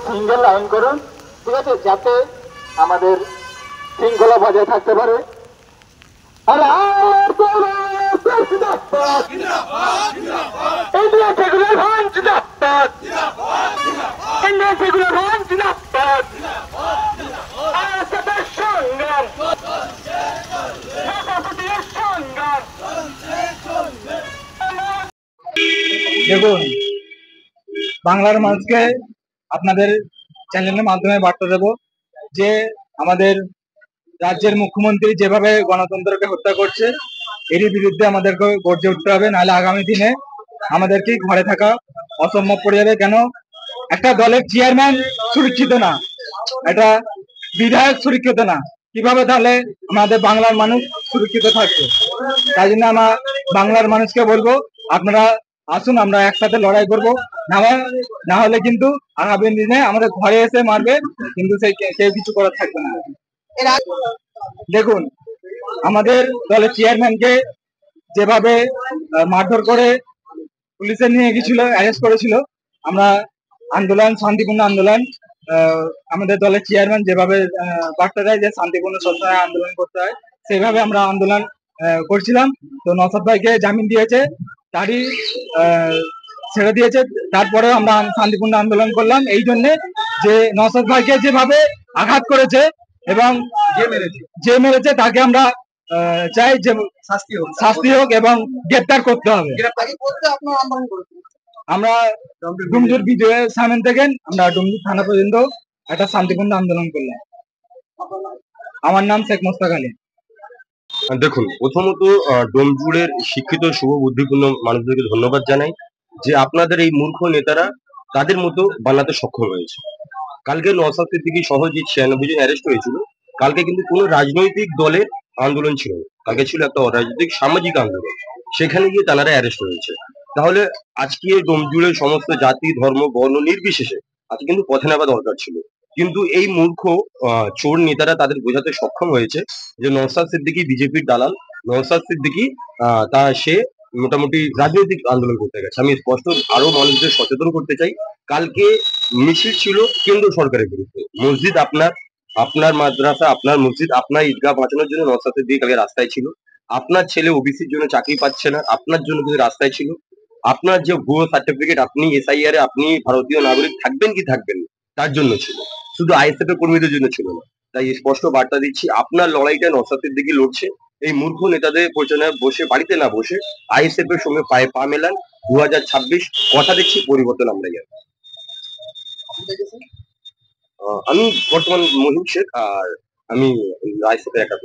Single line করুন, ঠিক আছে, যাতে আমাদের শৃঙ্খলা বজায় থাকতে পারে। দেখুন, বাংলার মানুষকে আপনাদের চ্যানেলের মাধ্যমে বার্তা দেব যে আমাদের রাজ্যের মুখ্যমন্ত্রী যেভাবে গণতন্ত্রকে হত্যা করছে, এরই বিরুদ্ধে আমাদেরকে গর্জে উঠতে হবে, নাহলে আগামী দিনে আমাদেরকে ঘরে থাকা অসম্ভব পড়ে যাবে। কেন একটা দলের চেয়ারম্যান সুরক্ষিত না, একটা বিধায়ক সুরক্ষিত না, কিভাবে তাহলে আমাদের বাংলার মানুষ সুরক্ষিত থাকবে? তাই জন্য আমরা বাংলার মানুষকে বলবো, আপনারা আসুন, আমরা একসাথে লড়াই করবো। না হলে কিন্তু আগামী দিনে আমাদের ঘরে এসে মারবে, কিন্তু কেউ কিছু করার থাকবে না। দেখুন, আমাদের দলের চেয়ারম্যানকে যেভাবে মারধর করে পুলিশে নিয়ে গেছিল, অ্যারেস্ট করেছিল, আমরা আন্দোলন, শান্তিপূর্ণ আন্দোলন, আমাদের দলের চেয়ারম্যান যেভাবে বার্তা দেয় যে শান্তিপূর্ণ সবসময় আন্দোলন করতে হয়, সেইভাবে আমরা আন্দোলন করছিলাম। তো নওশাদ ভাইকে জামিন দিয়েছে, তারই ছেড়ে দিয়েছে, তারপরে আমরা শান্তিপূর্ণ আন্দোলন করলাম এই জন্যে যে নওশাদ ভাইকে যেভাবে আঘাত করেছে এবং যে মেরেছে তাকে আমরা চাই যে শাস্তি হোক এবং গ্রেপ্তার করতে হবে। আমরা ডুমজুর বিজয়ের সামনে থেকে আমরা ডুমজুর থানা পর্যন্ত একটা শান্তিপূর্ণ আন্দোলন করলাম। আমার নাম শেখ মোস্তাক আলী। দেখুন, প্রথমত ডোমজুড়ের শিক্ষিত শুভ বুদ্ধিপূর্ণ মানুষদেরকে ধন্যবাদ জানাই যে আপনাদের এই মূর্খ নেতারা তাদের মতো বানাতে সক্ষম হয়েছে। কালকে নওশাদ সিদ্দিকী সহ যে 96 জন অ্যারেস্ট হয়েছিল, কালকে কিন্তু কোনো রাজনৈতিক দলের আন্দোলন ছিল না, কালকে ছিল একটা অরাজনৈতিক সামাজিক আন্দোলন, সেখানে গিয়ে তারা অ্যারেস্ট হয়েছে। তাহলে আজকে ডোমজুড়ের সমস্ত জাতি ধর্ম বর্ণ নির্বিশেষে আজকে কিন্তু পথে নামা দরকার ছিল, কিন্তু এই মূর্খ চোর নেতারা তাদের বোঝাতে সক্ষম হয়েছে যে নওশাদ সিদ্দিকী বিজেপির দালাল, নওশাদ সিদ্দিকী সে মোটামুটি রাজনৈতিক আন্দোলন করতে গেছে। আমি স্পষ্ট আরো মানুষদের সচেতন করতে চাই, কালকে মিছিল ছিল কেন্দ্র সরকারের বিরুদ্ধে। মসজিদ আপনার, আপনার মাদ্রাসা, আপনার মসজিদ, আপনার ঈদগাহ বাঁচানোর জন্য নওশাদ সিদ্দিকী কালকে রাস্তায় ছিল। আপনার ছেলে ওবিসির জন্য চাকরি পাচ্ছে না, আপনার জন্য কিন্তু রাস্তায় ছিল। আপনার যে ভুয়ো সার্টিফিকেট, আপনি এসআইআর এ আপনি ভারতীয় নাগরিক থাকবেন কি থাকবেন না তার জন্য ছিল, শুধু আইএসএফ এর কর্মীদের জন্য ছিল না। তাই স্পষ্ট বার্তা দিচ্ছি, আপনার লড়াইটা নওশাদ সিদ্দিকী লড়ছে, এই মূর্খ নেতাদের প্রচারণায় বসে, বাড়িতে না বসে আইএসএফ এর সঙ্গে পায়ে পা মেলান। 2026 কথা দিচ্ছি, পরিবর্তন আমরা যাবো। আমি বর্তমান মহিম শেখ, আর আমি আইএসএফ এর একা।